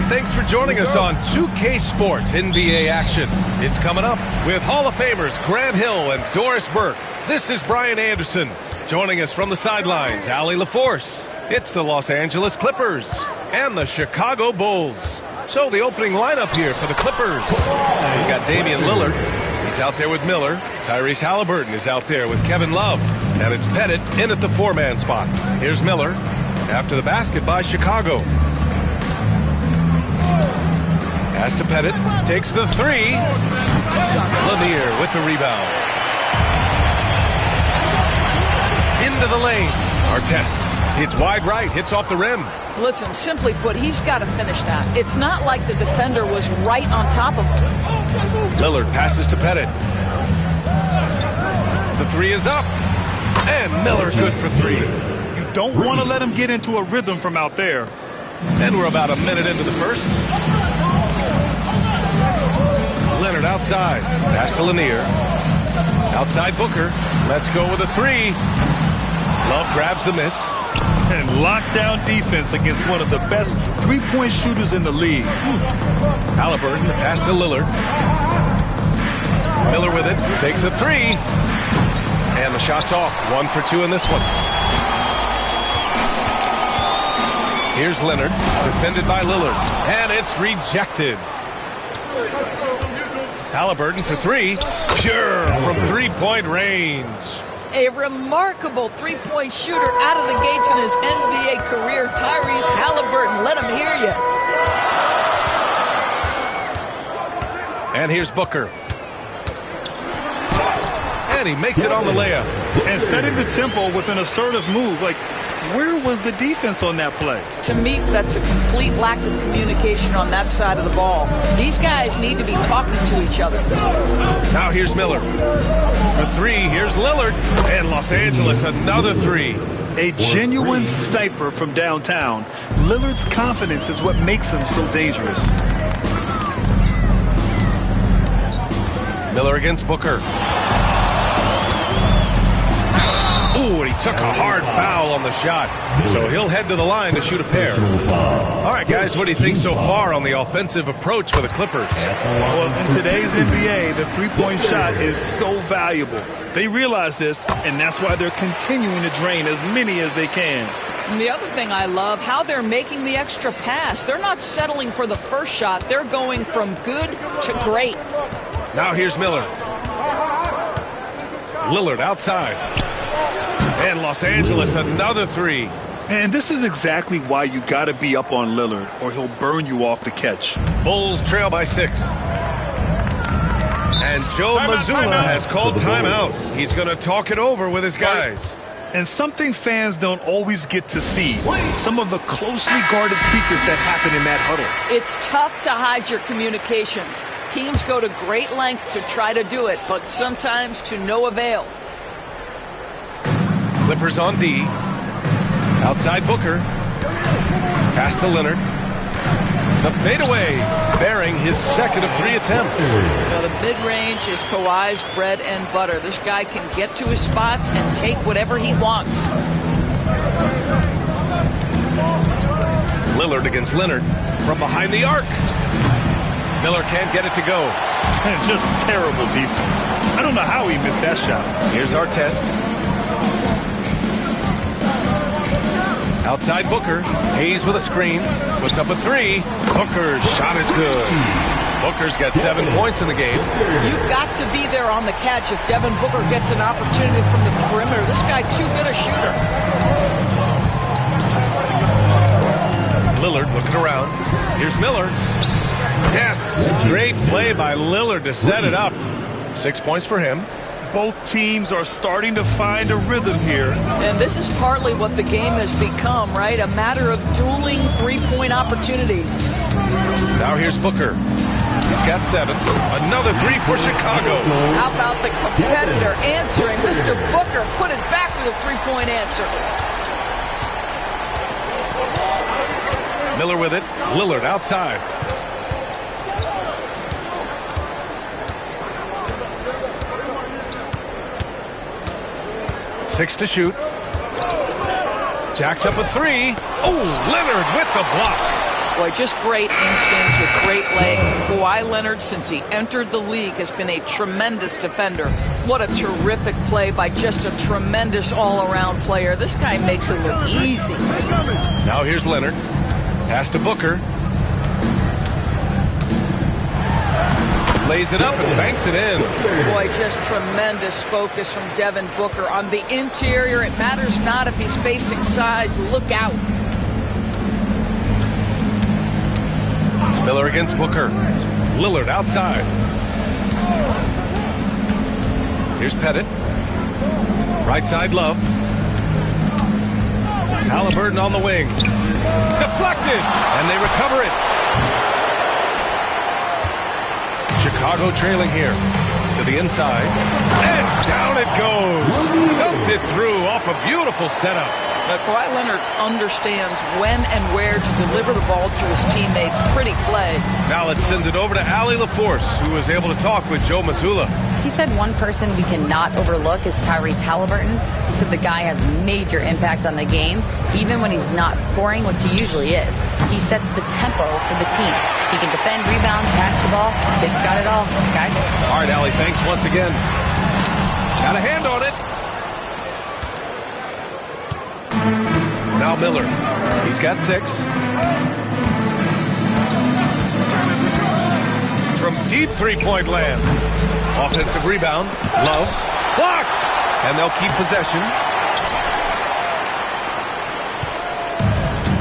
thanks for joining us on 2K Sports NBA action. It's coming up with Hall of Famers Grant Hill and Doris Burke. This is Brian Anderson. Joining us from the sidelines, Allie LaForce. It's the Los Angeles Clippers and the Chicago Bulls. So the opening lineup here for the Clippers. We've got Damian Lillard. He's out there with Miller. Tyrese Halliburton is out there with Kevin Love. And it's Pettit in at the four-man spot. Here's Miller after the basket by Chicago. Pass to Pettit. Takes the three. Lanier with the rebound. Into the lane. Artest. Hits wide right. Hits off the rim. Listen, simply put, he's got to finish that. It's not like the defender was right on top of him. Lillard passes to Pettit. The three is up. And Miller good for three. You don't want to let him get into a rhythm from out there. And we're about a minute into the first. Leonard outside. Pass to Lanier. Outside Booker. Let's go with a three. Love grabs the miss. And lockdown defense against one of the best three-point shooters in the league. Halliburton, the pass to Lillard. Miller with it, takes a three. And the shot's off. 1 for 2 in this one. Here's Leonard, defended by Lillard. And it's rejected. Halliburton for three. Pure from three-point range. A remarkable three-point shooter out of the gates in his NBA career, Tyrese Halliburton. Let him hear you. And here's Booker. And he makes it on the layup. And setting the tempo with an assertive move. Like, where was the defense on that play? To me, that's a complete lack of communication on that side of the ball. These guys need to be talking to each other. Now here's Miller. For three, here's Lillard. And Los Angeles, another three. A genuine sniper from downtown. Lillard's confidence is what makes him so dangerous. Miller against Booker. Ooh, and he took a hard foul on the shot. So he'll head to the line to shoot a pair. All right, guys, what do you think so far on the offensive approach for the Clippers? Well, in today's NBA, the three-point shot is so valuable. They realize this, and that's why they're continuing to drain as many as they can. And the other thing I love, how they're making the extra pass. They're not settling for the first shot. They're going from good to great. Now here's Miller. Lillard outside. And Los Angeles, another three. And this is exactly why you got to be up on Lillard, or he'll burn you off the catch. Bulls trail by 6. And Joe Mazzulla has called timeout. He's going to talk it over with his guys. And something fans don't always get to see, some of the closely guarded secrets that happen in that huddle. It's tough to hide your communications. Teams go to great lengths to try to do it, but sometimes to no avail. Clippers on D. Outside Booker. Pass to Leonard. The fadeaway, bearing his second of 3 attempts. Now the mid-range is Kawhi's bread and butter. This guy can get to his spots and take whatever he wants. Lillard against Leonard from behind the arc. Miller can't get it to go. Just terrible defense. I don't know how he missed that shot. Here's Artest. Outside Booker. Hayes with a screen. Puts up a three. Booker's shot is good. Booker's got 7 points in the game. You've got to be there on the catch if Devin Booker gets an opportunity from the perimeter. This guy too good a shooter. Lillard looking around. Here's Miller. Yes, great play by Lillard to set it up. 6 points for him. Both teams are starting to find a rhythm here. And this is partly what the game has become, right? A matter of dueling three-point opportunities. Now here's Booker. He's got 7. Another three for Chicago. How about the competitor answering? Mr. Booker put it back with a three-point answer. Miller with it. Lillard outside. Six to shoot. Jacks up a three. Oh, Leonard with the block. Boy, just great instincts with great leg. Kawhi Leonard, since he entered the league, has been a tremendous defender. What a terrific play by just a tremendous all-around player. This guy makes it look easy. Now here's Leonard. Pass to Booker. Lays it up and banks it in. Boy, just tremendous focus from Devin Booker. On the interior, it matters not if he's facing size. Look out. Miller against Booker. Lillard outside. Here's Pettit. Right side, Love. Halliburton on the wing. Deflected, and they recover it. Chicago trailing here to the inside. And down it goes. Dumped it through off a beautiful setup. Kawhi Leonard understands when and where to deliver the ball to his teammates. Pretty play. Now let's send it over to Ali LaForce, who was able to talk with Joe Mazzulla. He said one person we cannot overlook is Tyrese Halliburton. He said the guy has major impact on the game, even when he's not scoring, which he usually is. He sets the tempo for the team. He can defend, rebound, pass the ball. Kid's got it all, guys. All right, Ali, thanks once again. Got a hand on it. Now Miller. He's got 6. From deep three-point land. Offensive rebound. Love. Blocked! And they'll keep possession.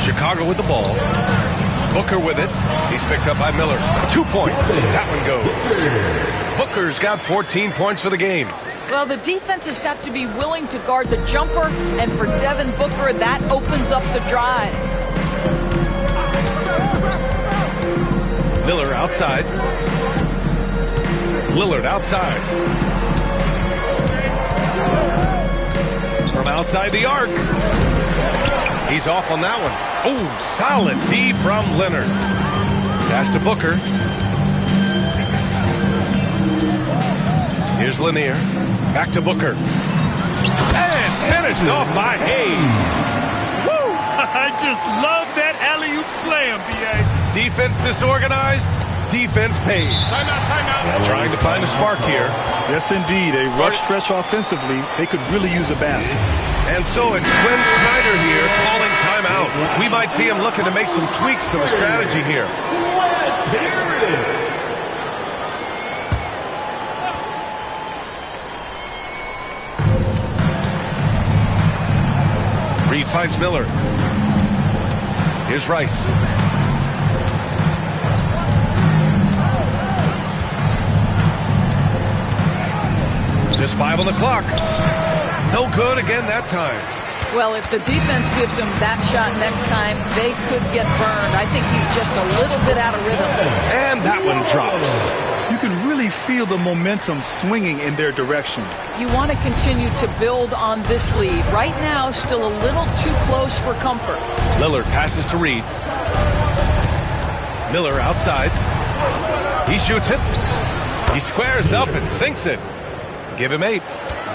Chicago with the ball. Booker with it. He's picked up by Miller. 2 points. That one goes. Booker's got 14 points for the game. Well, the defense has got to be willing to guard the jumper, and for Devin Booker, that opens up the drive. Miller outside. Lillard outside. From outside the arc. He's off on that one. Oh, solid D from Leonard. Pass to Booker. Here's Lanier. Back to Booker. And finished off by Hayes. Woo! I just love that alley-oop slam, B.A. Defense disorganized. Defense pays. Timeout. Trying to find a spark here. Yes, indeed. A rough stretch offensively. They could really use a basket. And so it's Quinn Snyder here calling timeout. We might see him looking to make some tweaks to the strategy here. Let's hear it. Reed finds Miller. Here's Rice. Just 5 on the clock. No good again that time. Well, if the defense gives him that shot next time, they could get burned. I think he's just a little bit out of rhythm. And that one drops. You can really feel the momentum swinging in their direction. You want to continue to build on this lead. Right now, still a little too close for comfort. Lillard passes to Reed. Miller outside. He shoots it. He squares up and sinks it. Give him 8.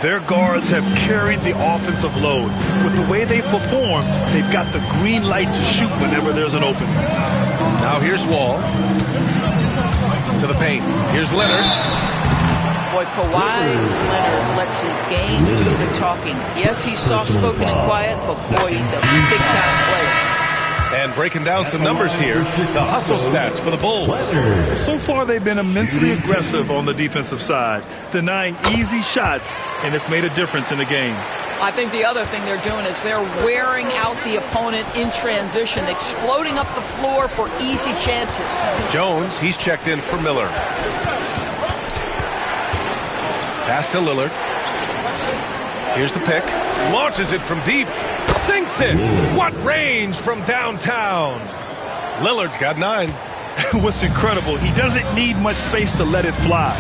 Their guards have carried the offensive load. With the way they've performed, they've got the green light to shoot whenever there's an opening. Now here's Wall. To the paint. Here's Leonard. Boy, Kawhi Leonard lets his game do the talking. Yes, he's soft-spoken and quiet, but boy, he's a big-time player. And breaking down some numbers here, the hustle stats for the Bulls. So far, they've been immensely aggressive on the defensive side, denying easy shots, and it's made a difference in the game. I think the other thing they're doing is they're wearing out the opponent in transition, exploding up the floor for easy chances. Jones, he's checked in for Miller. Pass to Lillard. Here's the pick. Launches it from deep. Sinks it. What range from downtown. Lillard's got 9. What's incredible, he doesn't need much space to let it fly.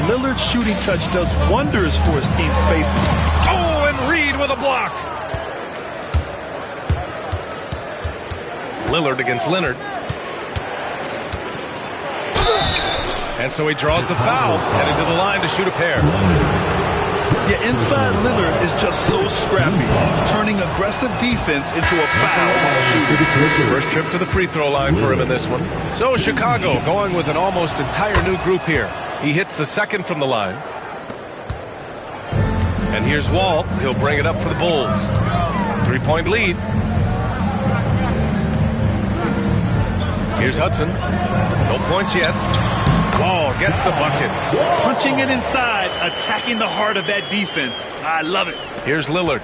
Lillard's shooting touch does wonders for his team's spacing. Oh, and Reed with a block. Lillard against Leonard. And so he draws the foul, headed to the line to shoot a pair. Yeah, inside Lillard is just so scrappy, turning aggressive defense into a foul while shooting. First trip to the free throw line for him in this one. So Chicago going with an almost entire new group here. He hits the second from the line. And here's Wall. He'll bring it up for the Bulls. 3-point lead. Here's Hudson. No points yet. Wall gets the bucket. Punching it inside, attacking the heart of that defense. I love it. Here's Lillard.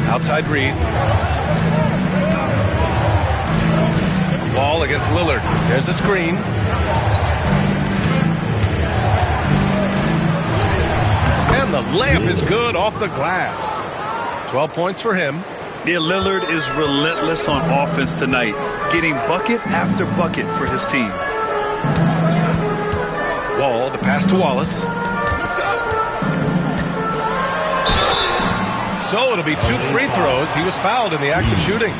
Outside Reed. Wall against Lillard. There's a screen. And the layup is good off the glass. 12 points for him. Yeah, Lillard is relentless on offense tonight, getting bucket after bucket for his team. Wall, the pass to Wallace. So it'll be 2 free throws. He was fouled in the act of shooting.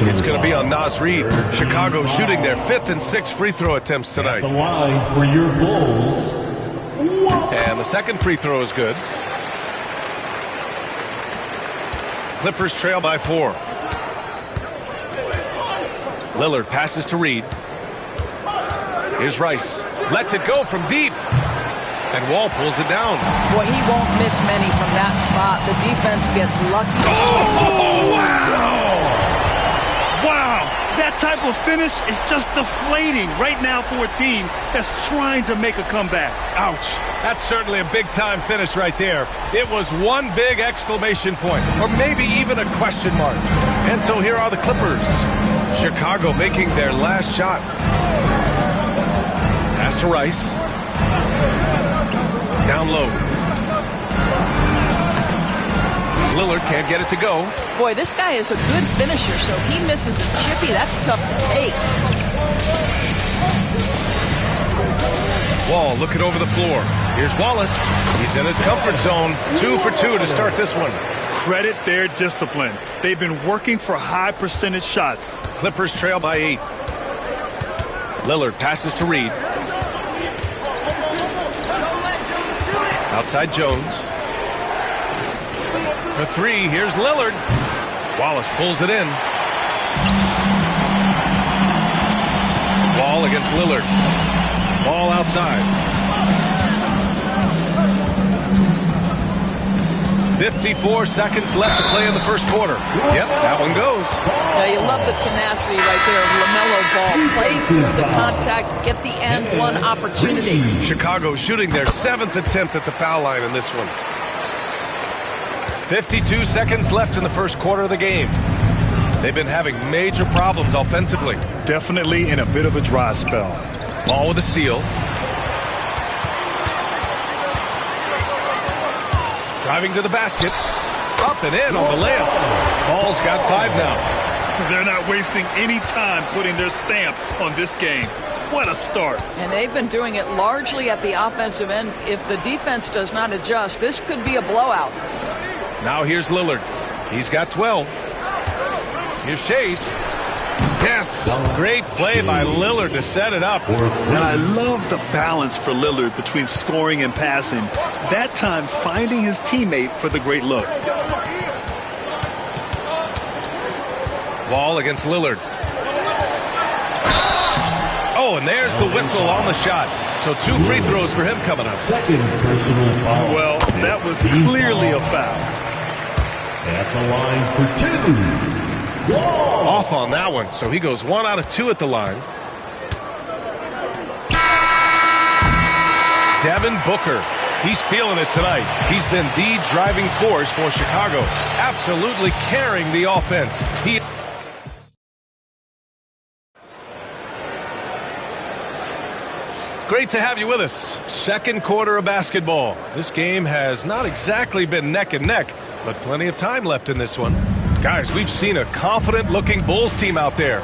It's going to be on Naz Reid. Chicago shooting their 5th and 6th free throw attempts tonight. The line for your Bulls. And the second free throw is good. Clippers trail by 4. Lillard passes to Reed. Here's Rice. Lets it go from deep. And Wall pulls it down. Boy, he won't miss many from that spot. The defense gets lucky. Oh, wow! Wow, that type of finish is just deflating right now for a team that's trying to make a comeback. Ouch. That's certainly a big-time finish right there. It was one big exclamation point, or maybe even a question mark. And so here are the Clippers. Chicago making their last shot. Pass to Rice. Down low. Lillard can't get it to go. Boy, this guy is a good finisher, so he misses a chippy. That's tough to take. Wall looking over the floor. Here's Wallace. He's in his comfort zone. 2 for 2 to start this one. Credit their discipline. They've been working for high percentage shots. Clippers trail by 8. Lillard passes to Reed. Outside Jones. For 3, here's Lillard. Wallace pulls it in. Wall against Lillard. Ball outside. 54 seconds left to play in the first quarter. Yep, that one goes. Yeah, you love the tenacity right there of LaMelo Ball. Play through the contact, get the and one opportunity. Chicago shooting their 7th attempt at the foul line in this one. 52 seconds left in the first quarter of the game. They've been having major problems offensively. Definitely in a bit of a dry spell. Ball with a steal. Driving to the basket. Up and in on the layup. Ball's got 5 now. They're not wasting any time putting their stamp on this game. What a start. And they've been doing it largely at the offensive end. If the defense does not adjust, this could be a blowout. Now here's Lillard. He's got 12. Here's Chase. Yes, great play by Lillard to set it up. And I love the balance for Lillard between scoring and passing. That time finding his teammate for the great look. Wall against Lillard. Oh, and there's the whistle on the shot. So 2 free throws for him coming up. Second personal foul. Well, that was clearly a foul. At the line for 2. Wall. Off on that one, so he goes 1 out of 2 at the line. Devin Booker. He's feeling it tonight. He's been the driving force for Chicago. Absolutely carrying the offense. Great to have you with us. Second quarter of basketball. This game has not exactly been neck and neck, but plenty of time left in this one. Guys, we've seen a confident-looking Bulls team out there.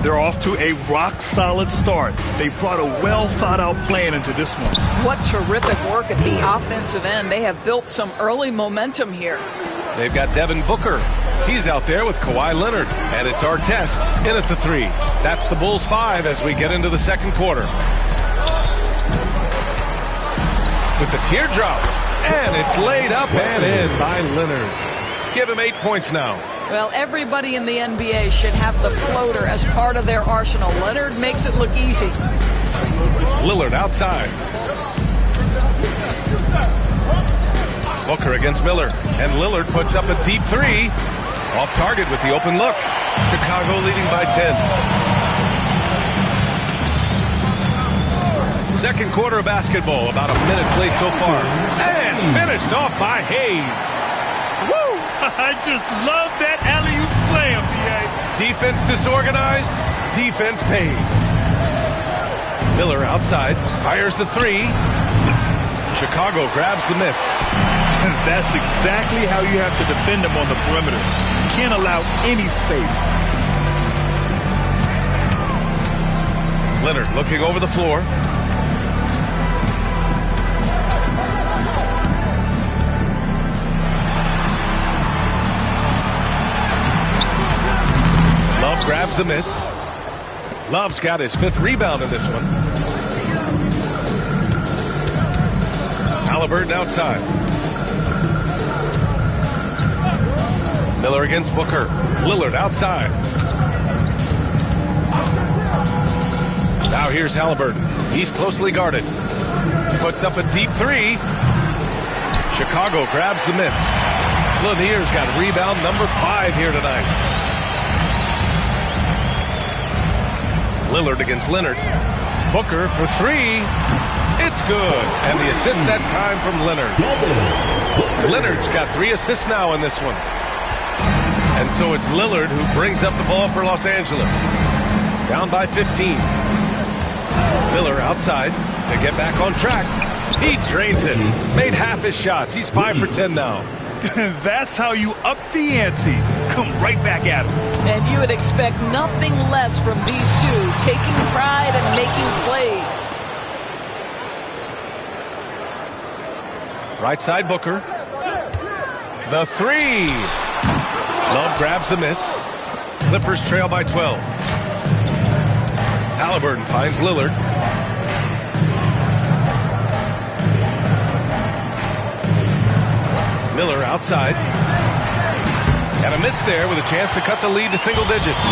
They're off to a rock-solid start. They brought a well-thought-out plan into this one. What terrific work at the offensive end. They have built some early momentum here. They've got Devin Booker. He's out there with Kawhi Leonard. And it's our test in at the 3. That's the Bulls 5 as we get into the second quarter. with the teardrop. And it's laid up and in by Leonard. Give him 8 points now. Well, everybody in the NBA should have the floater as part of their arsenal. Leonard makes it look easy. Lillard outside. Booker against Miller. And Lillard puts up a deep three. Off target with the open look. Chicago leading by 10. Second quarter of basketball. About a minute played so far. And finished off by Hayes. Woo! I just love that alley-oop slam, B.A. Defense disorganized. Defense pays. Miller outside. Fires the three. Chicago grabs the miss. That's exactly how you have to defend him on the perimeter. You can't allow any space. Leonard looking over the floor. Love grabs the miss. Love's got his 5th rebound in this one. Halliburton outside. Miller against Booker. Lillard outside. Now here's Halliburton. He's closely guarded. Puts up a deep three. Chicago grabs the miss. Lanier's got rebound number 5 here tonight. Lillard against Leonard. Booker for 3. It's good. And the assist that time from Leonard. Leonard's got 3 assists now in this one. And so it's Lillard who brings up the ball for Los Angeles. Down by 15. Miller outside to get back on track. He drains it. Made half his shots. He's 5 for 10 now. That's how you up the ante. Come right back at him. And you would expect nothing less from these two, taking pride and making plays. Right side Booker. The 3. Love grabs the miss. Clippers trail by 12. Halliburton finds Lillard. Miller outside. And a miss there with a chance to cut the lead to single digits.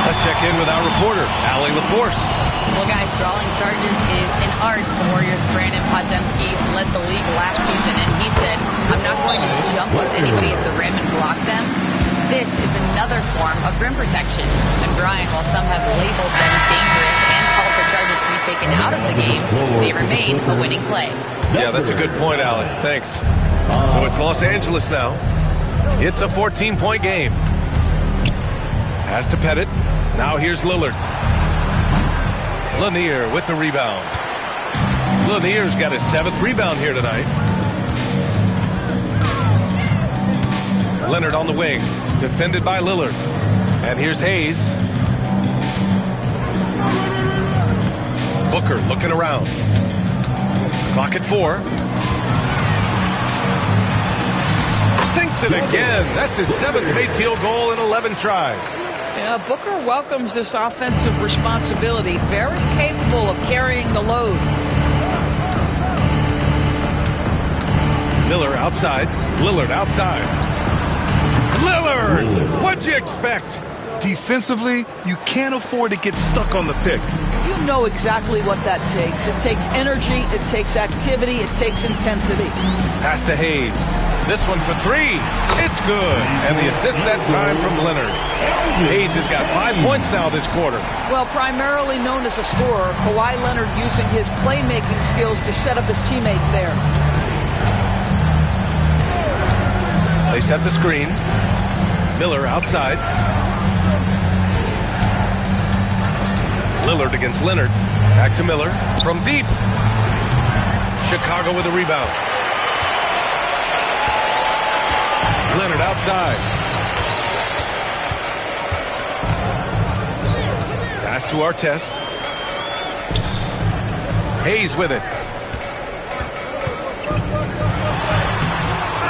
Let's check in with our reporter, Allie LaForce. Well, guys, drawing charges is an art. The Warriors' Brandon Podziemski led the league last season, and he said, I'm not going to jump with anybody at the rim and block them. This is another form of rim protection. And Brian, while some have labeled them dangerous and called for charges to be taken out of the game, they remain a winning play. Yeah, that's a good point, Allie. Thanks. So it's Los Angeles now. It's a 14-point game. Pass to Pettit. Now here's Lillard. Lanier with the rebound. Lanier's got his 7th rebound here tonight. Leonard on the wing. Defended by Lillard. And here's Hayes. Booker looking around. Clock at 4. Sinks it again. That's his 7th made field goal in 11 tries. Yeah, Booker welcomes this offensive responsibility. Very capable of carrying the load. Miller outside. Lillard outside. Lillard! What'd you expect? Defensively, you can't afford to get stuck on the pick. You know exactly what that takes. It takes energy, it takes activity, it takes intensity. Pass to Hayes. This one for 3. It's good. And the assist that time from Leonard. Hayes has got 5 points now this quarter. Well, primarily known as a scorer, Kawhi Leonard using his playmaking skills to set up his teammates there. They set the screen. Miller outside. Lillard against Leonard. Back to Miller from deep. Chicago with a rebound. Leonard outside. Pass to Artest. Hayes with it.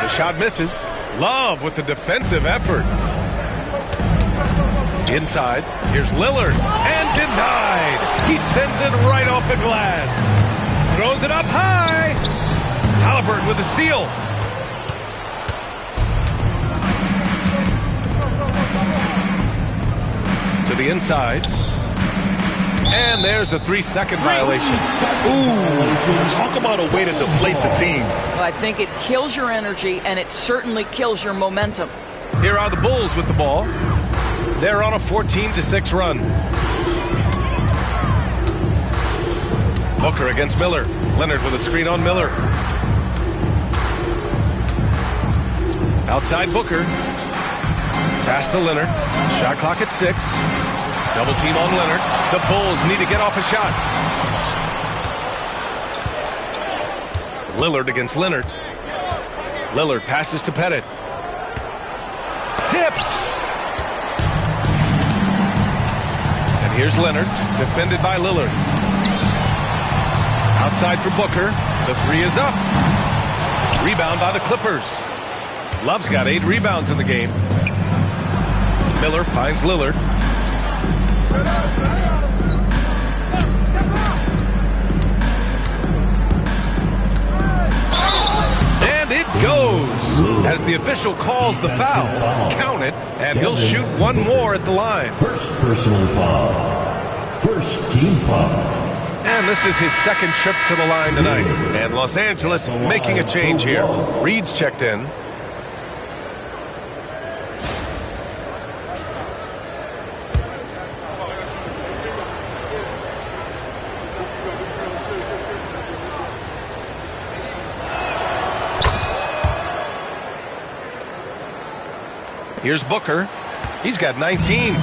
The shot misses. Love with the defensive effort. Inside, here's Lillard, and denied. He sends it right off the glass. Throws it up high. Halliburton with the steal. To the inside. And there's a 3-second violation. Ooh, talk about a way to deflate the team. Well, I think it kills your energy, and it certainly kills your momentum. Here are the Bulls with the ball. They're on a 14-6 run. Booker against Miller. Leonard with a screen on Miller. Outside Booker. Pass to Leonard. Shot clock at 6. Double team on Leonard. The Bulls need to get off a shot. Lillard against Leonard. Lillard passes to Pettit. Tipped. And here's Leonard, defended by Lillard. Outside for Booker. The 3 is up. Rebound by the Clippers. Love's got 8 rebounds in the game. Miller finds Lillard. And it goes as the official calls the foul. Count it, and he'll shoot one more at the line. First personal foul. First team foul. And this is his second trip to the line tonight. And Los Angeles making a change here. Reed's checked in. Here's Booker. He's got 19.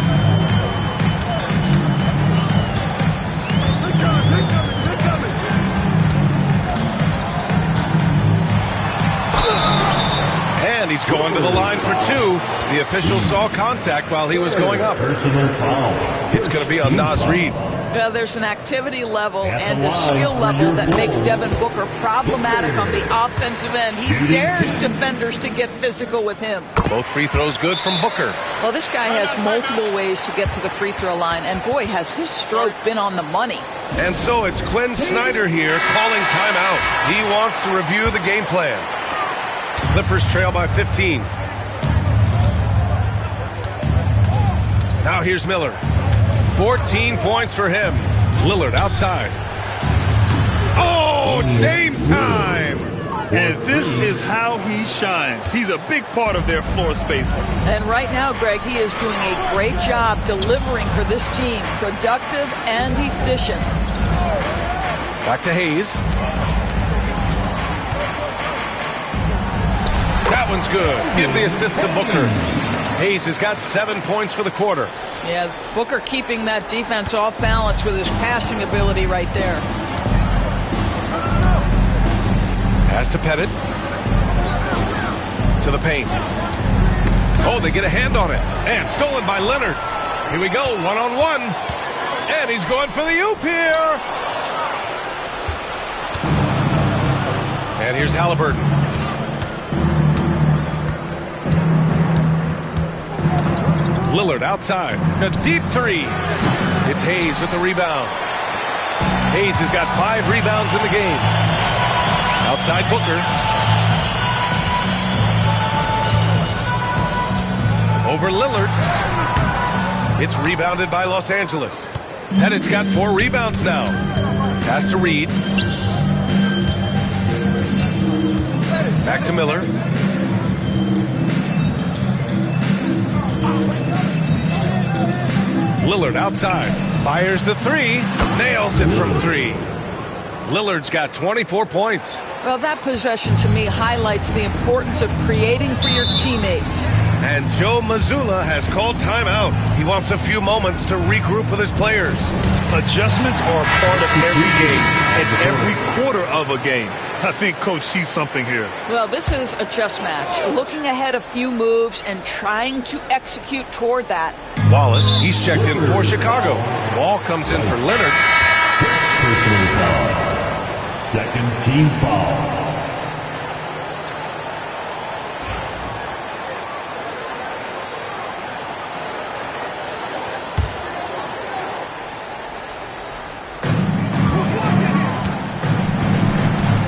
And he's going to the line for 2. The official saw contact while he was going up. Personal foul. It's going to be on Naz Reid. Well, there's an activity level and a skill level that makes Devin Booker problematic on the offensive end. He dares defenders to get physical with him. Both free throws good from Booker. Well, this guy has multiple ways to get to the free throw line, and boy, has his stroke been on the money. And so it's Quinn Snyder here calling timeout. He wants to review the game plan. Clippers trail by 15. Now here's Miller. 14 points for him. Lillard outside. Oh, Dame time! And this is how he shines. He's a big part of their floor spacing. And right now, Greg, he is doing a great job delivering for this team. Productive and efficient. Back to Hayes. That one's good. Give the assist to Booker. Hayes has got 7 points for the quarter. Yeah, Booker keeping that defense off balance with his passing ability right there. Pass to Pettit. To the paint. Oh, they get a hand on it. And stolen by Leonard. Here we go, one-on-one. And he's going for the oop here. And here's Halliburton. Lillard outside. A deep 3. It's Hayes with the rebound. Hayes has got 5 rebounds in the game. Outside Booker. Over Lillard. It's rebounded by Los Angeles. Pettit's got 4 rebounds now. Pass to Reed. Back to Miller. Lillard outside. Fires the 3. Nails it from 3. Lillard's got 24 points. Well, that possession to me highlights the importance of creating for your teammates. And Joe Mazzulla has called timeout. He wants a few moments to regroup with his players. Adjustments are a part of every game and every quarter of a game. I think Coach sees something here. Well, this is a chess match. Looking ahead a few moves and trying to execute toward that. Wallace, he's checked in for Chicago. Ball comes in for Leonard. Personal foul. Second team foul.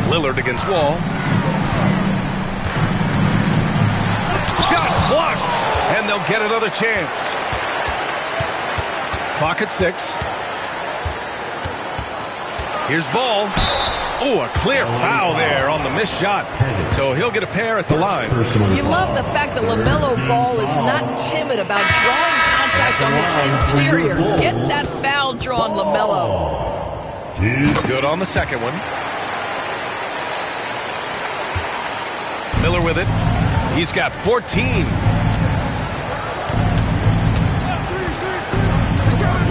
Lillard against Wall. they'll get another chance. Clock at 6. Here's ball. Oh, a clear foul there on the missed shot. So he'll get a pair at the line. You love the fact that LaMelo Ball is not timid about drawing contact on the interior. Get that foul drawn, LaMelo. Good on the second one. Miller with it. He's got 14.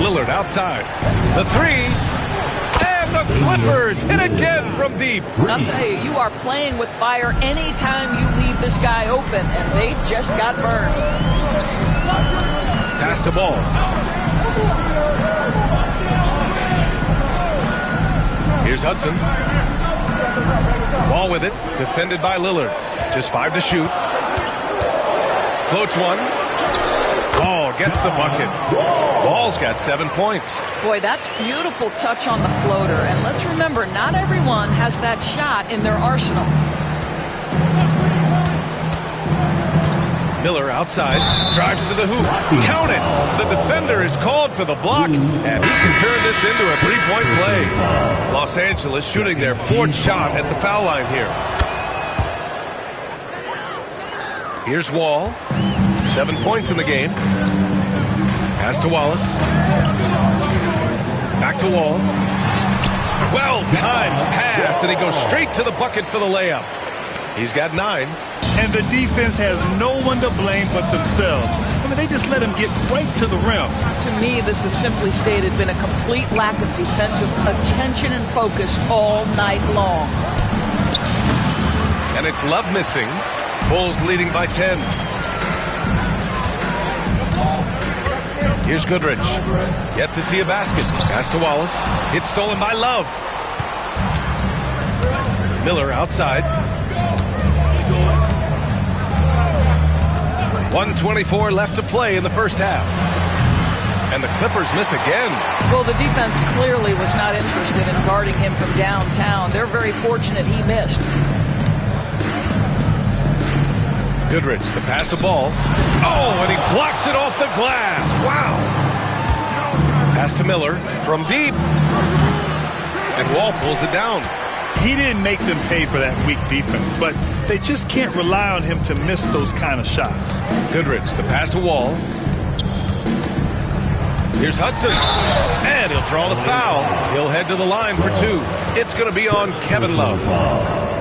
Lillard outside. The 3. And the Clippers hit again from deep. I'll tell you, you are playing with fire anytime you leave this guy open, and they just got burned. Pass the ball. Here's Hudson. Ball with it. Defended by Lillard. Just 5 to shoot. Floats one. Ball gets the bucket. Ball's got 7 points. Boy, that's beautiful touch on the floater. And let's remember, not everyone has that shot in their arsenal. Miller outside. Drives to the hoop. Count it. The defender is called for the block. And he can turn this into a 3-point play. Los Angeles shooting their 4th shot at the foul line here. Here's Wall. 7 points in the game. Pass to Wallace. Back to Wall. Well-timed pass, and he goes straight to the bucket for the layup. He's got 9. And the defense has no one to blame but themselves. I mean, they just let him get right to the rim. To me, this has simply stated been a complete lack of defensive attention and focus all night long. And it's Love missing. Bulls leading by 10. Here's Goodrich. Yet to see a basket. Pass to Wallace. It's stolen by Love. Miller outside. 1:24 left to play in the first half. And the Clippers miss again. Well, the defense clearly was not interested in guarding him from downtown. They're very fortunate he missed. Goodrich, the pass to Ball. Oh, and he blocks it off the glass. Wow. Pass to Miller from deep. And Wall pulls it down. He didn't make them pay for that weak defense, but they just can't rely on him to miss those kind of shots. Goodrich, the pass to Wall. Here's Hudson. And he'll draw the foul. He'll head to the line for 2. It's going to be on Kevin Love.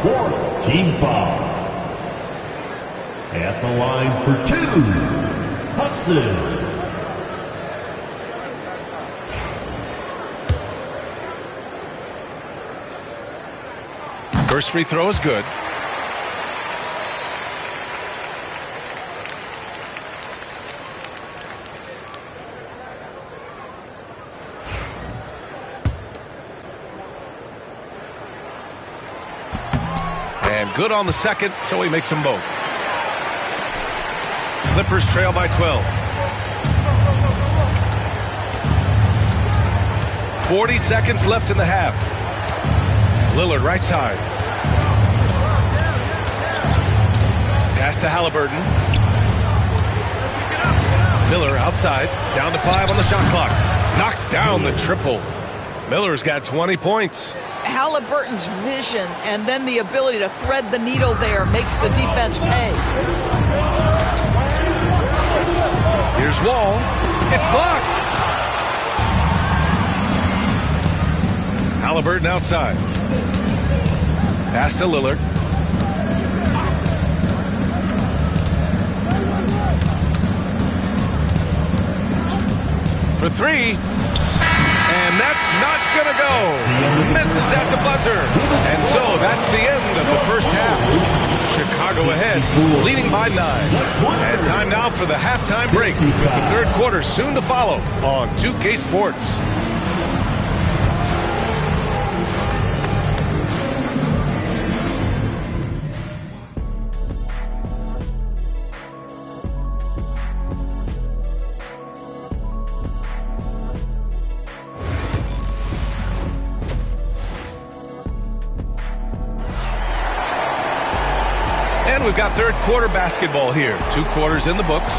4th team foul. At the line for 2, Hudson. First free throw is good. And good on the second, so he makes them both. Clippers trail by 12. 40 seconds left in the half. Lillard right side. Pass to Halliburton. Miller outside. Down to 5 on the shot clock. Knocks down the triple. Miller's got 20 points. Halliburton's vision and then the ability to thread the needle there makes the defense pay. Here's Wall. It's blocked. Halliburton outside. Pass to Lillard. For 3. And that's not going to go. Misses at the buzzer. And so that's the end of the first half. Chicago ahead, leading by 9. And time now for the halftime break. The third quarter soon to follow on 2K Sports. And we've got third quarter basketball here. 2 quarters in the books.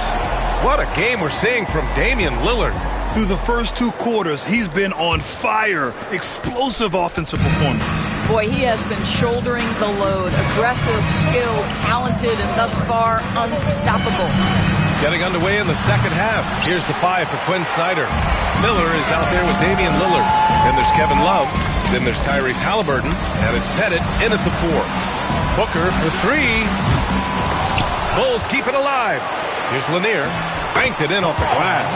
What a game we're seeing from Damian Lillard. Through the first 2 quarters, he's been on fire. Explosive offensive performance. Boy, he has been shouldering the load. Aggressive, skilled, talented, and thus far unstoppable. Getting underway in the second half. Here's the 5 for Quinn Snyder. Miller is out there with Damian Lillard. Then there's Kevin Love. Then there's Tyrese Halliburton. And it's Pettit in at the 4. Booker for 3. Bulls keep it alive. Here's Lanier. Banked it in off the glass.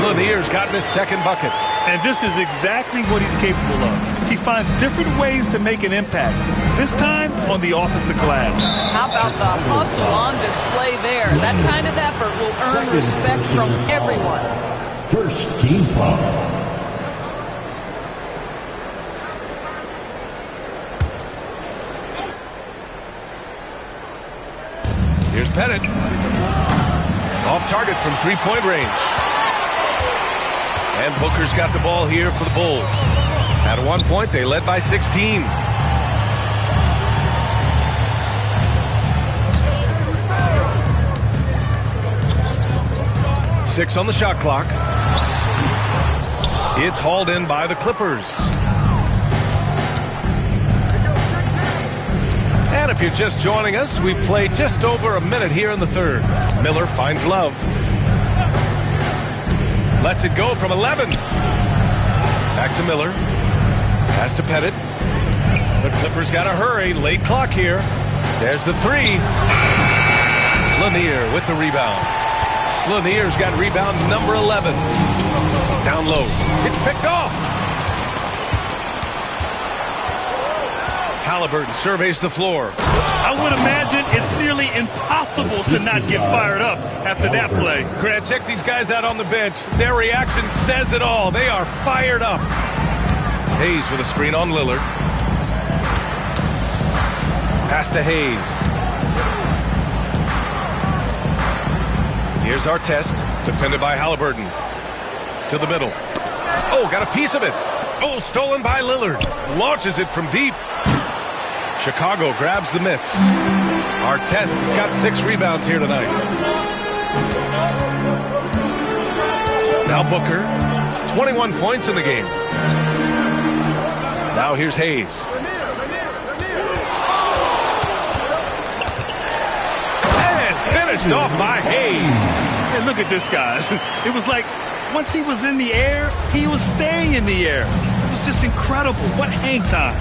Lanier's gotten his second bucket. And this is exactly what he's capable of. He finds different ways to make an impact. This time on the offensive glass. How about the hustle on display there? That kind of effort will earn respect from everyone. First team foul. Here's Pettit. Off target from 3-point range. And Booker's got the ball here for the Bulls. At one point, they led by 16. Six on the shot clock. It's hauled in by the Clippers. And if you're just joining us, we've played just over a minute here in the third. Miller finds Love. Lets it go from 11. Back to Miller. Pass to Pettit. The Clippers got to hurry. Late clock here. There's the 3. Lanier with the rebound. Lanier's got rebound number 11. Down low. It's picked off. Halliburton surveys the floor. I would imagine it's nearly impossible to not get fired up after that play. Grant, check these guys out on the bench. Their reaction says it all. They are fired up. Hayes with a screen on Lillard. Pass to Hayes. Here's Artest, defended by Halliburton. To the middle. Oh, got a piece of it. Oh, stolen by Lillard. Launches it from deep. Chicago grabs the miss. Artest has got 6 rebounds here tonight. Now Booker, 21 points in the game. Now here's Hayes. And finished off by Hayes. And look at this, guys. It was like once he was in the air, he was staying in the air. It was just incredible. What hang time.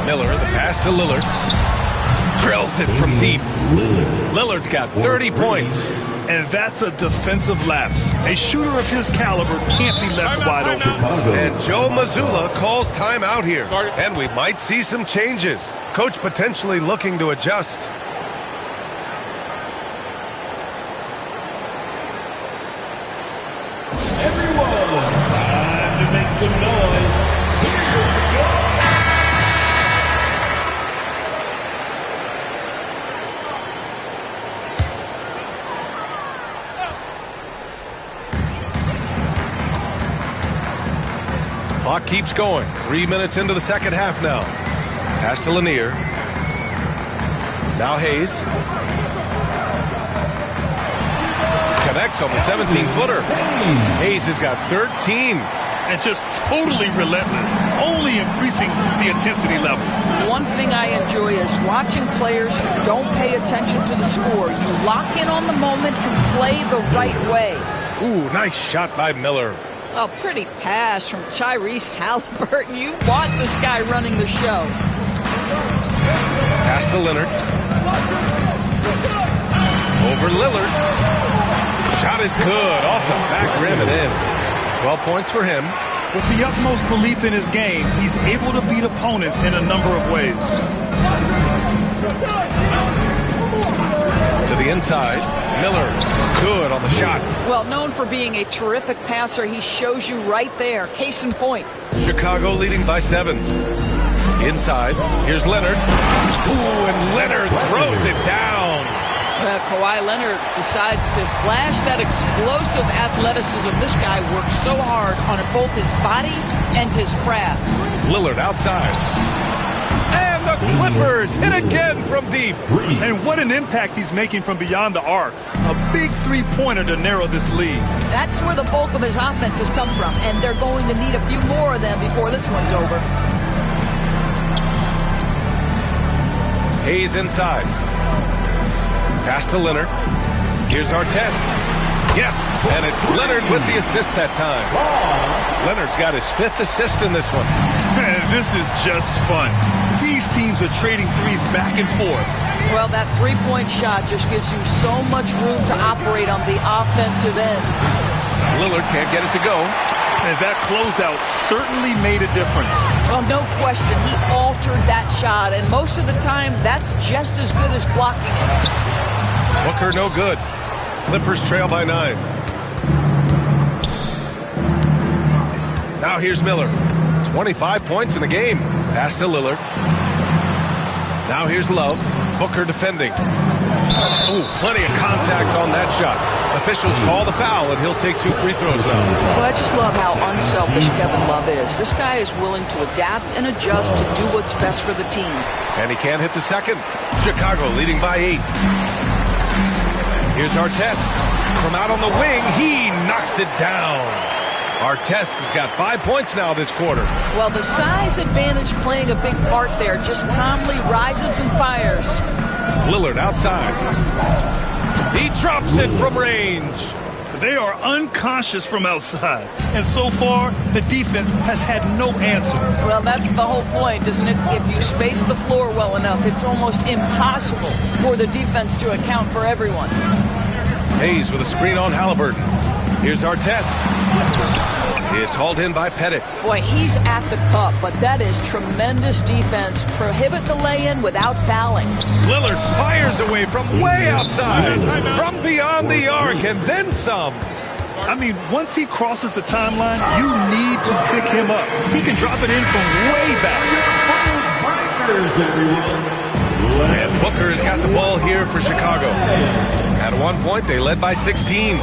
Miller, the pass to Lillard. Drills it from deep. Lillard's got 30 points. And that's a defensive lapse. A shooter of his caliber can't be left wide open. And Joe Mazzulla calls timeout here. And we might see some changes. Coach potentially looking to adjust. Everyone, time to make some noise. Clock keeps going. 3 minutes into the second half now. Pass to Lanier. Now Hayes. Connects on the 17-footer. Hayes has got 13. And just totally relentless, only increasing the intensity level. One thing I enjoy is watching players who don't pay attention to the score. You lock in on the moment and play the right way. Ooh, nice shot by Miller. A pretty pass from Tyrese Halliburton. You want this guy running the show. Pass to Leonard. Over Lillard. Shot is good. Off the back rim and in. 12 points for him. With the utmost belief in his game, he's able to beat opponents in a number of ways. To the inside. Miller, good on the shot. Well, known for being a terrific passer, he shows you right there. Case in point. Chicago leading by 7. Inside, here's Leonard. Ooh, and Leonard throws it down. Kawhi Leonard decides to flash that explosive athleticism. This guy works so hard on both his body and his craft. Lillard outside. And the the Clippers hit again from deep. And what an impact he's making from beyond the arc. A big three-pointer to narrow this lead. That's where the bulk of his offense has come from, and they're going to need a few more of them before this one's over. Hayes inside. Pass to Leonard. Here's Artest. Yes, and it's Leonard with the assist that time. Leonard's got his 5th assist in this one. Man, this is just fun. These teams are trading threes back and forth. Well, that three-point shot just gives you so much room to operate on the offensive end. Lillard can't get it to go. And that closeout certainly made a difference. Well, no question. He altered that shot, and most of the time, that's just as good as blocking it. Booker no good. Clippers trail by 9. Now here's Miller. 25 points in the game. Pass to Lillard. Now here's Love. Booker defending. Ooh, plenty of contact on that shot. Officials call the foul, and he'll take 2 free throws now. Well, I just love how unselfish Kevin Love is. This guy is willing to adapt and adjust to do what's best for the team. And he can't hit the second. Chicago leading by 8. Here's Artest. From out on the wing, he knocks it down. Artest has got 5 points now this quarter. Well, the size advantage playing a big part there. Just calmly rises and fires. Lillard outside. He drops it from range. They are unconscious from outside. And so far, the defense has had no answer. Well, that's the whole point, isn't it? If you space the floor well enough, it's almost impossible for the defense to account for everyone. Hayes with a screen on Halliburton. Here's Artest. It's hauled in by Pettit. Boy, he's at the cup, but that is tremendous defense. Prohibit the lay-in without fouling. Lillard fires away from way outside, from beyond the arc, and then some. I mean, once he crosses the timeline, you need to pick him up. He can drop it in from way back. And Booker's got the ball here for Chicago. At one point, they led by 16.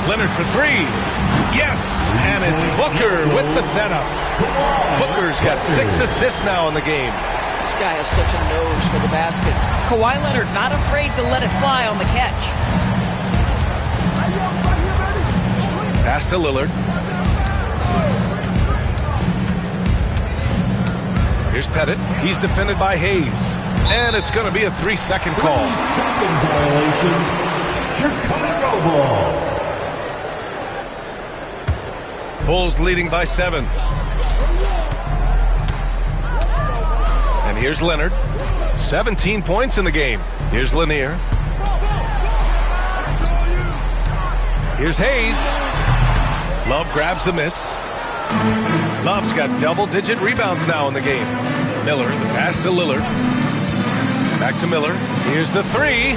Leonard for 3. Yes, and it's Booker with the setup. Booker's got 6 assists now in the game. This guy has such a nose for the basket. Kawhi Leonard not afraid to let it fly on the catch. Pass to Lillard. Here's Pettit. He's defended by Hayes. And it's going to be a 3-second call. 3-second violation. Chicago ball. Bulls leading by 7. And here's Leonard. 17 points in the game. Here's Lanier. Here's Hayes. Love grabs the miss. Love's got double-digit rebounds now in the game. Miller, the pass to Lillard. Back to Miller. Here's the 3.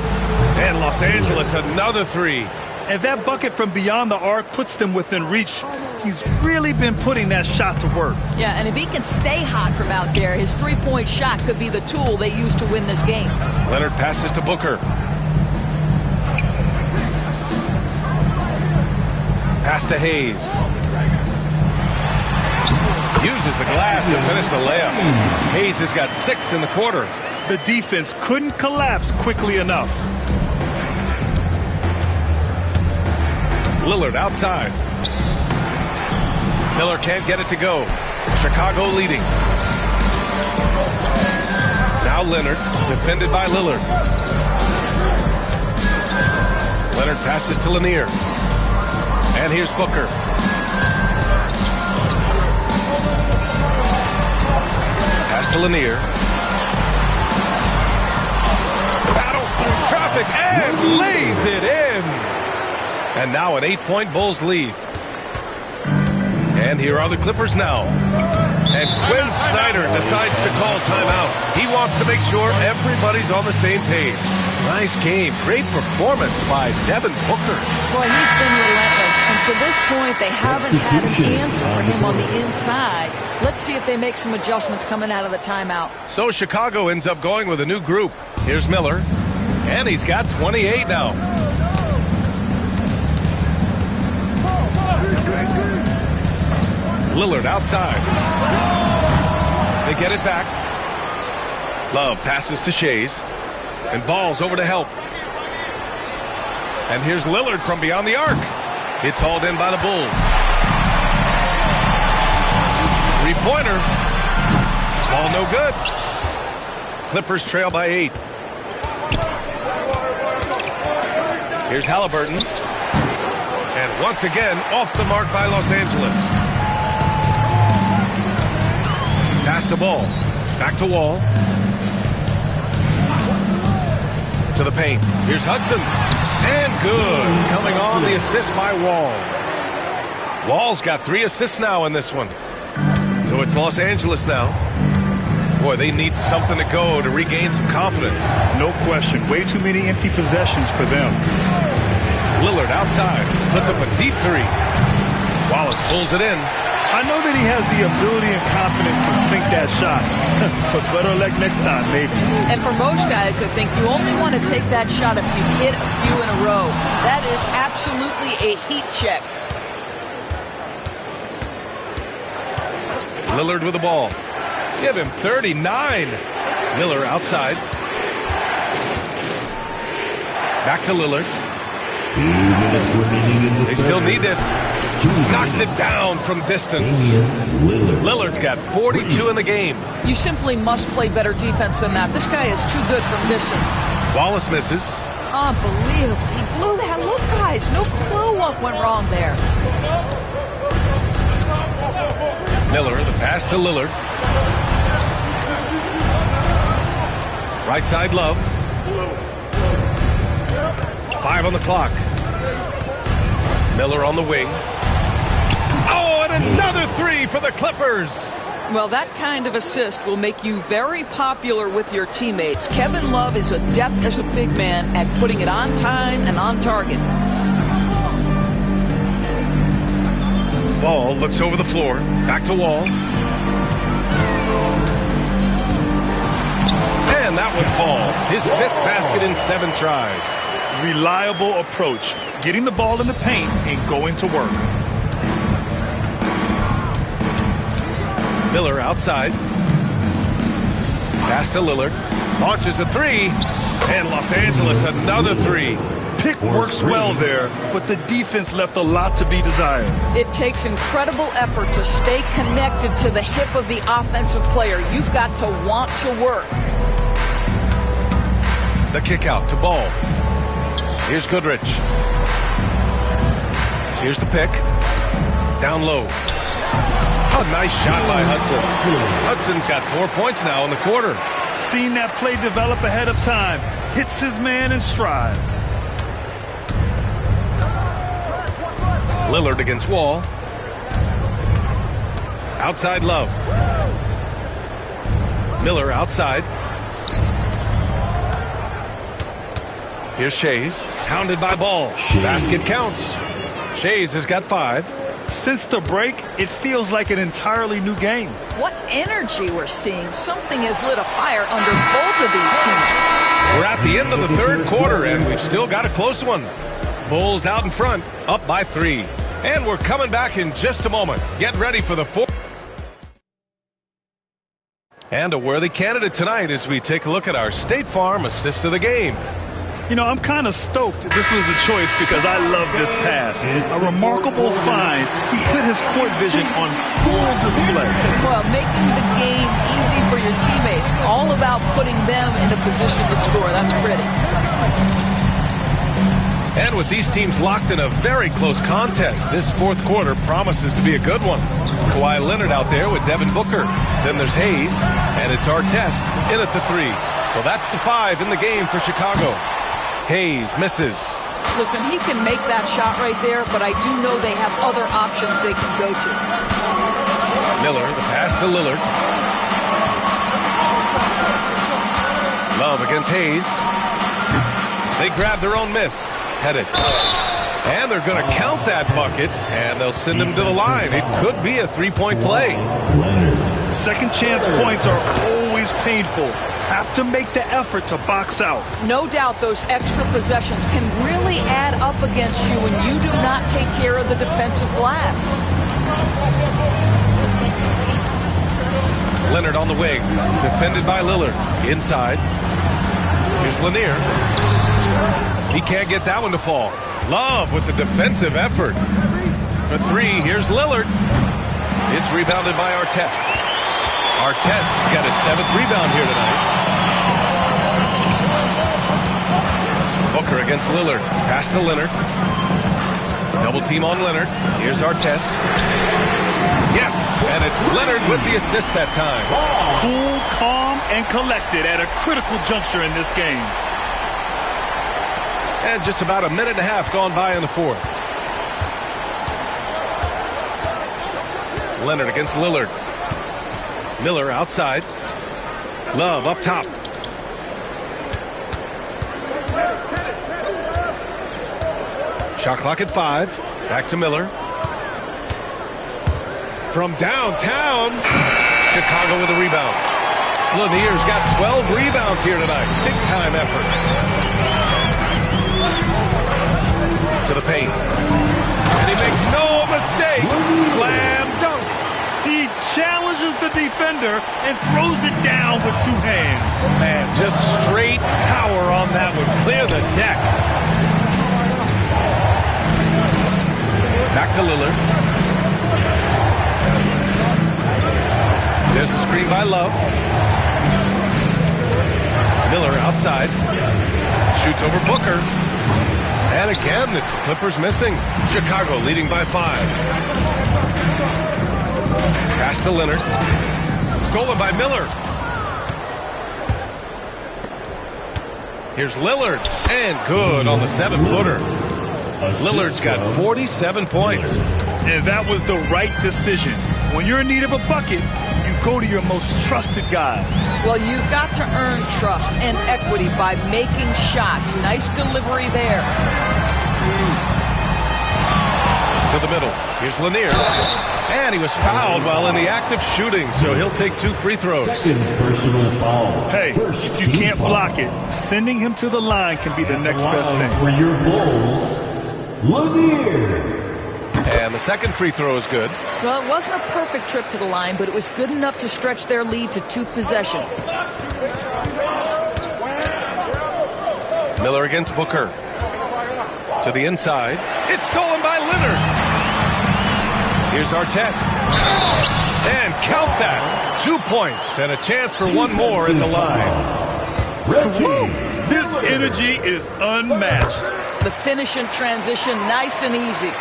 And Los Angeles, another 3. And that bucket from beyond the arc puts them within reach. He's really been putting that shot to work. Yeah, and if he can stay hot from out there, his three-point shot could be the tool they use to win this game. Leonard passes to Booker. Pass to Hayes. Uses the glass to finish the layup. Hayes has got 6 in the quarter. The defense couldn't collapse quickly enough. Lillard outside. Miller can't get it to go. Chicago leading. Now Leonard, defended by Lillard. Leonard passes to Lanier. And here's Booker. Pass to Lanier. Battles through traffic and lays it in. And now an 8-point Bulls lead. And here are the Clippers now. And Quinn Snyder decides to call timeout. He wants to make sure everybody's on the same page. Nice game. Great performance by Devin Booker. Well, he's been relentless. And to this point, they haven't had an answer for him on the inside. Let's see if they make some adjustments coming out of the timeout. So Chicago ends up going with a new group. Here's Miller. And he's got 28 now. Lillard outside. They get it back. Love passes to Shays. And Ball's over to help. And here's Lillard from beyond the arc. It's hauled in by the Bulls. Three-pointer. Ball no good. Clippers trail by 8. Here's Halliburton. And once again, off the mark by Los Angeles. Pass to Ball. Back to Wall. To the paint. Here's Hudson. And good. Coming on the assist by Wall. Wall's got 3 assists now in this one. So it's Los Angeles now. Boy, they need something to go to regain some confidence. No question. Way too many empty possessions for them. Lillard outside. Puts up a deep 3. Wallace pulls it in. I know that he has the ability and confidence to sink that shot. But better luck next time, maybe. And for most guys, I think you only want to take that shot if you hit a few in a row. That is absolutely a heat check. Lillard with the ball. Give him 39. Miller outside. Back to Lillard. They still need this. Knocks it down from distance. Lillard's got 42 in the game. You simply must play better defense than that. This guy is too good from distance. Wallace misses. Unbelievable. He blew that. Look, guys, no clue what went wrong there. Miller, the pass to Lillard. Right side, Love. 5 on the clock. Miller on the wing. Oh, and another 3 for the Clippers. Well, that kind of assist will make you very popular with your teammates. Kevin Love is adept as a big man at putting it on time and on target. Ball looks over the floor. Back to Wall. And that one falls. His 5th basket in 7 tries. Reliable approach. Getting the ball in the paint and going to work. Miller outside. Pass to Lillard. Launches a 3. And Los Angeles another 3. Pick works well there, but the defense left a lot to be desired. It takes incredible effort to stay connected to the hip of the offensive player. You've got to want to work. The kick out to Ball. Here's Goodrich. Here's the pick. Down low. Oh, nice shot by Hudson. Hudson's got 4 points now in the quarter. Seen that play develop ahead of time. Hits his man in stride. Lillard against Wall. Outside Love. Miller outside. Here's Shays. Hounded by Ball. Basket counts. Shays has got 5. Since the break, it feels like an entirely new game. What energy we're seeing. Something has lit a fire under both of these teams. We're at the end of the 3rd quarter, and we've still got a close one. Bulls out in front, up by 3. And we're coming back in just a moment. Get ready for the 4th. And a worthy candidate tonight as we take a look at our State Farm assist of the game. You know, I'm kind of stoked this was a choice because I love this pass. A remarkable find. He put his court vision on full display. Well, making the game easy for your teammates. All about putting them in a position to score. That's pretty. And with these teams locked in a very close contest, this 4th quarter promises to be a good one. Kawhi Leonard out there with Devin Booker. Then there's Hayes, and it's Artest in at the 3. So that's the 5 in the game for Chicago. Hayes misses. Listen, he can make that shot right there, but I do know they have other options they can go to. Miller, the pass to Lillard. Love against Hayes. They grab their own miss. Headed. And they're going to count that bucket, and they'll send him to the line. It could be a 3-point play. Second chance points are always painful. Have to make the effort to box out. No doubt those extra possessions can really add up against you when you do not take care of the defensive glass. Leonard on the wing, defended by Lillard. Inside. Here's Lanier. He can't get that one to fall. Love with the defensive effort. For three, here's Lillard. It's rebounded by Artest. Artest's got his 7th rebound here tonight. Booker against Lillard. Pass to Leonard. Double team on Leonard. Here's Artest. Yes, and it's Leonard with the assist that time. Cool, calm, and collected at a critical juncture in this game. And just about a minute and a half gone by in the fourth. Leonard against Lillard. Miller outside. Love up top. Shot clock at 5. Back to Miller. From downtown, Chicago with a rebound. Lanier's got 12 rebounds here tonight. Big time effort. To the paint. And he makes no mistake. Slam dunk. He challenges the defender and throws it down with 2 hands. Man, just straight power on that one. Clear the deck. Back to Lillard. There's a screen by Love. Miller outside. Shoots over Booker. And again, it's Clippers missing. Chicago leading by 5. Pass to Leonard. Stolen by Miller. Here's Lillard. And good on the 7-footer. Lillard's got 47 points. And that was the right decision. When you're in need of a bucket, you go to your most trusted guys. Well, you've got to earn trust and equity by making shots. Nice delivery there. To the middle. Here's Lanier. And he was fouled while in the act of shooting, so he'll take 2 free throws. Second personal foul. Hey, if you can't block it, sending him to the line can be the next best thing. For your Bulls, Lanier. And the second free throw is good. Well, it wasn't a perfect trip to the line, but it was good enough to stretch their lead to 2 possessions. Miller against Booker. To the inside. It's stolen by Leonard. Here's Artest. And count that. 2 points and a chance for one more in the line. His energy is unmatched. The finish and transition, nice and easy.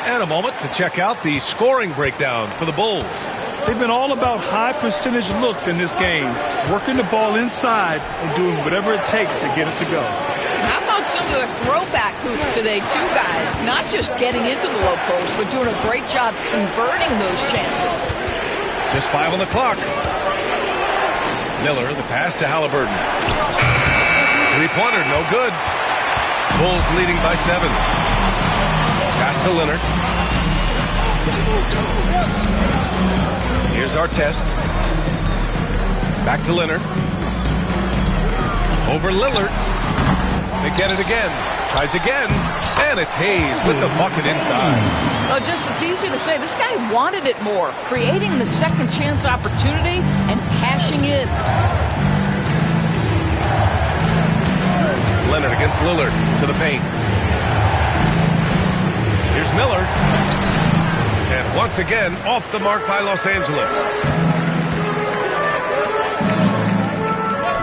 And a moment to check out the scoring breakdown for the Bulls. They've been all about high percentage looks in this game, working the ball inside and doing whatever it takes to get it to go. How about some of the throwback hoops today, too, guys? Not just getting into the low post, but doing a great job converting those chances. Just 5 on the clock. Miller, the pass to Halliburton. 3-pointer, no good. Bulls leading by 7. Pass to Leonard. Here's Artest. Back to Leonard. Over Lillard. They get it again. Tries again. And it's Hayes with the bucket inside. Oh, just it's easy to say. This guy wanted it more. Creating the second chance opportunity and cashing in. Leonard against Lillard to the paint. Here's Miller. And once again, off the mark by Los Angeles.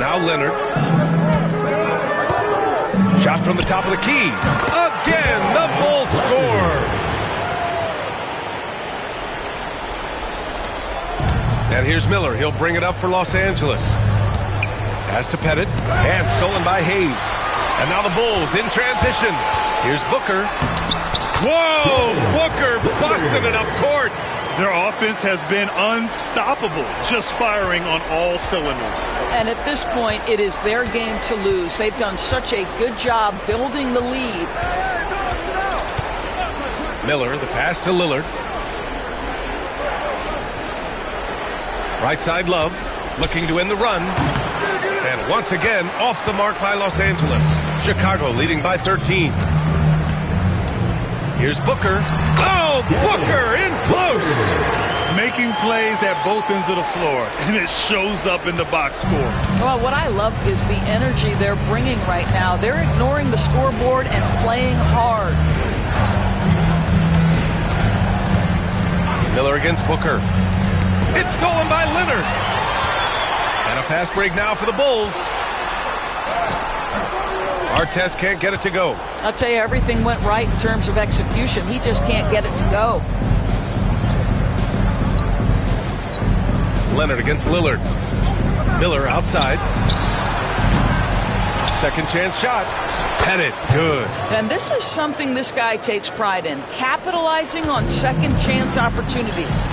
Now Leonard. Shot from the top of the key. Again, the Bulls score. And here's Miller. He'll bring it up for Los Angeles. Pass to Pettit. And stolen by Hayes. And now the Bulls in transition. Here's Booker. Whoa! Booker busting it up court. Their offense has been unstoppable, just firing on all cylinders. And at this point, it is their game to lose. They've done such a good job building the lead. Miller, the pass to Lillard. Right side Love, looking to end the run. And once again, off the mark by Los Angeles. Chicago leading by 13. Here's Booker. Oh, Booker in close. making plays at both ends of the floor, and it shows up in the box score. Well, what I love is the energy they're bringing right now. They're ignoring the scoreboard and playing hard. Miller against Booker. It's stolen by Leonard. And a fast break now for the Bulls. Artest can't get it to go. I'll tell you, everything went right in terms of execution. He just can't get it to go. Leonard against Lillard. Miller outside. Second chance shot. Pettit, good. And this is something this guy takes pride in, capitalizing on second chance opportunities.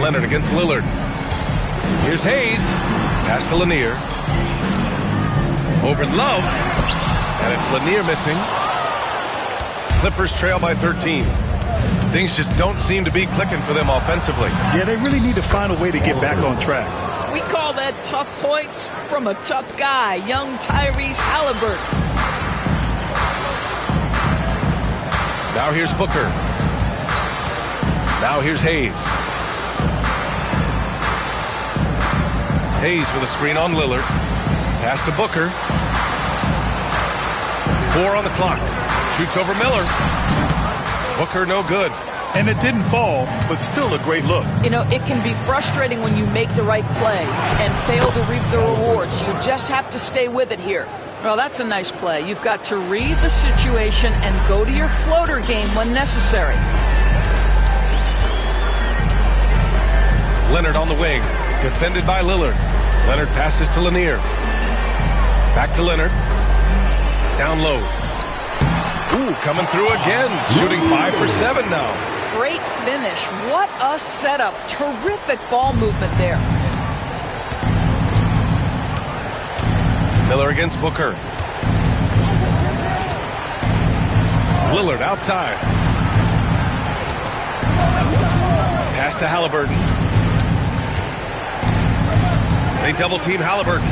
Leonard against Lillard. Here's Hayes. Pass to Lanier. Over Love. And it's Lanier missing. Clippers trail by 13. Things just don't seem to be clicking for them offensively. Yeah, they really need to find a way to get back on track. We call that tough points from a tough guy, young Tyrese Halliburton. Now here's Booker. Now here's Hayes. Hayes with a screen on Lillard. Pass to Booker. 4 on the clock. Shoots over Miller. Booker no good. And it didn't fall, but still a great look. You know, it can be frustrating when you make the right play and fail to reap the rewards. You just have to stay with it here. Well, that's a nice play. You've got to read the situation and go to your floater game when necessary. Leonard on the wing. Defended by Lillard. Leonard passes to Lanier. Back to Leonard. Down low. Ooh, coming through again. Shooting 5 for 7 now. Great finish. What a setup. Terrific ball movement there. Miller against Booker. Lillard outside. Pass to Halliburton. They double team Halliburton.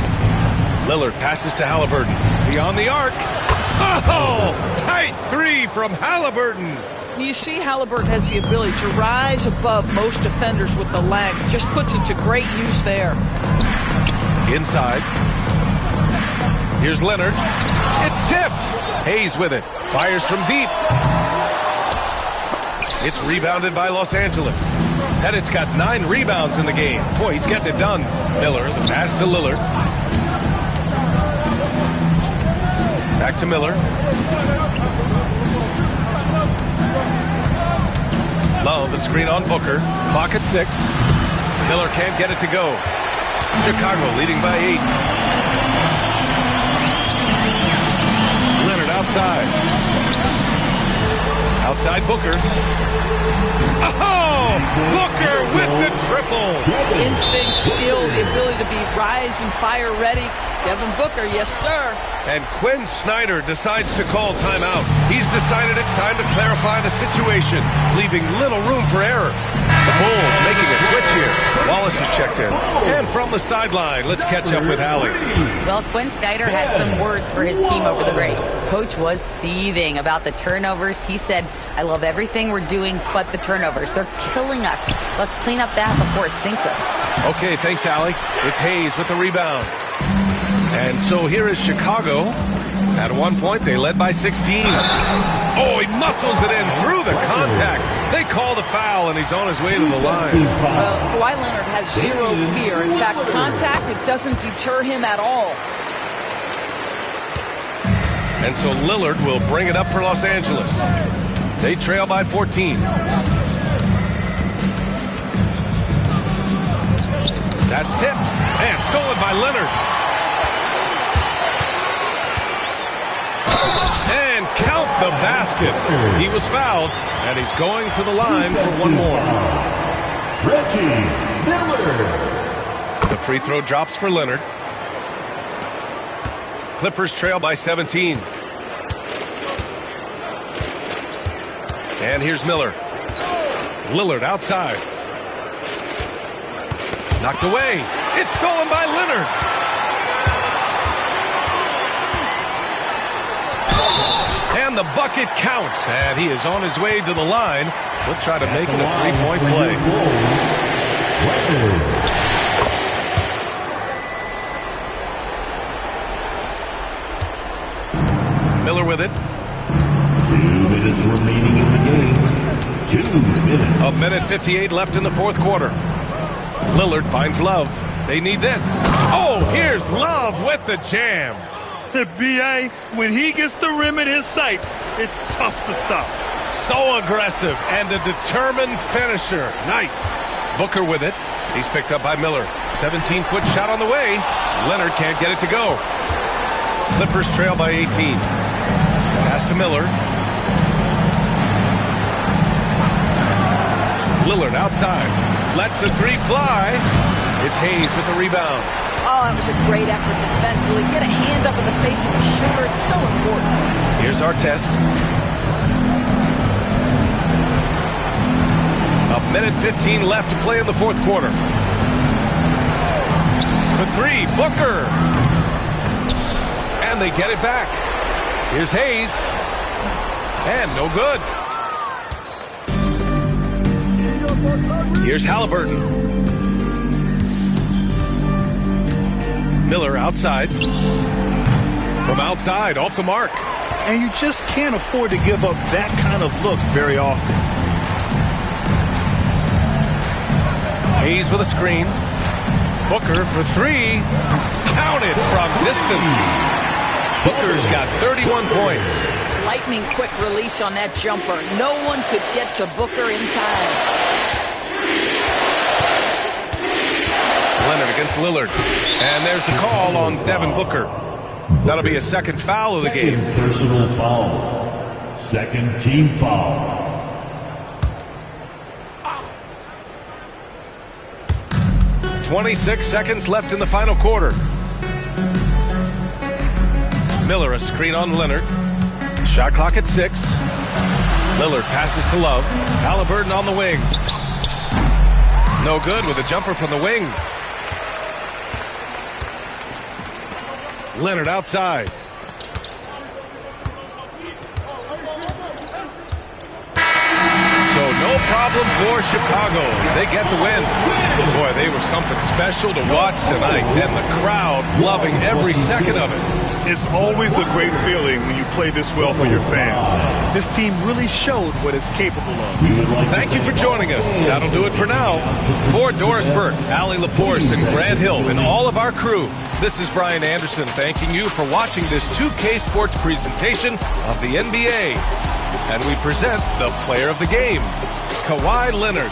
Lillard passes to Halliburton. Beyond the arc. Oh, tight 3 from Halliburton. You see Halliburton has the ability to rise above most defenders with the length. Just puts it to great use there. Inside. Here's Leonard. It's tipped. Hayes with it. Fires from deep. It's rebounded by Los Angeles. Pettit's got 9 rebounds in the game. Boy, he's getting it done. Miller, the pass to Lillard. Back to Miller. Love, the screen on Booker. Clock at 6. Miller can't get it to go. Chicago leading by 8. Leonard outside. Outside Booker. Oh! Booker with the triple. Instinct, skill, the ability to be rise and fire ready. Devin Booker, yes, sir. And Quinn Snyder decides to call timeout. He's decided it's time to clarify the situation, leaving little room for error. The Bulls making a switch here. Wallace is checked in. And from the sideline, let's catch up with Allie. Well, Quinn Snyder had some words for his team over the break. Coach was seething about the turnovers. He said, I love everything we're doing but the turnovers. They're killing us. Let's clean up that before it sinks us. Okay, thanks, Allie. It's Hayes with the rebound. And so here is Chicago. At one point, they led by 16. Oh, he muscles it in through the contact. They call the foul, and he's on his way to the line. Well, Kawhi Leonard has zero fear. In fact, contact, it doesn't deter him at all. And so Lillard will bring it up for Los Angeles. They trail by 14. That's tipped and stolen by Leonard. And count the basket. He was fouled, and he's going to the line for one more. Reggie Miller. The free throw drops for Leonard. Clippers trail by 17. And here's Miller. Lillard outside. Knocked away. It's stolen by Leonard. And the bucket counts, and he is on his way to the line. He'll try to make it a three-point play. Miller with it. 2 minutes remaining in the game. 2 minutes. A minute 58 left in the fourth quarter. Lillard finds Love. They need this. Oh, here's Love with the jam. B.A., when he gets the rim in his sights, it's tough to stop. So aggressive and a determined finisher. Nice. Booker with it. He's picked up by Miller. 17-foot shot on the way. Leonard can't get it to go. Clippers trail by 18. Pass to Miller. Lillard outside. Lets the three fly. It's Hayes with the rebound. Oh, it was a great effort defensively. Get a hand up in the face of the shooter. It's so important. Here's our test. A minute 15 left to play in the fourth quarter. For three, Booker. And they get it back. Here's Hayes. And no good. Here's Halliburton. Miller outside. From outside, off the mark. And you just can't afford to give up that kind of look very often. Hayes with a screen. Booker for three. Counted from distance. Booker's got 31 points. Lightning quick release on that jumper. No one could get to Booker in time. Leonard against Lillard. And there's the call on Devin Booker. That'll be a second foul of the game. Personal foul. Second team foul. 26 seconds left in the final quarter. Miller a screen on Leonard. Shot clock at 6. Lillard passes to Love. Halliburton on the wing. No good with a jumper from the wing. Leonard outside. So no problem for Chicago as they get the win. Boy, they were something special to watch tonight, and the crowd loving every second of it. It's always a great feeling when you play this well for your fans. This team really showed what it's capable of. Thank you for joining us. That'll do it for now. For Doris Burke, Allie LaForce, and Grant Hill, and all of our crew, this is Brian Anderson thanking you for watching this 2K Sports presentation of the NBA. And we present the player of the game, Kawhi Leonard.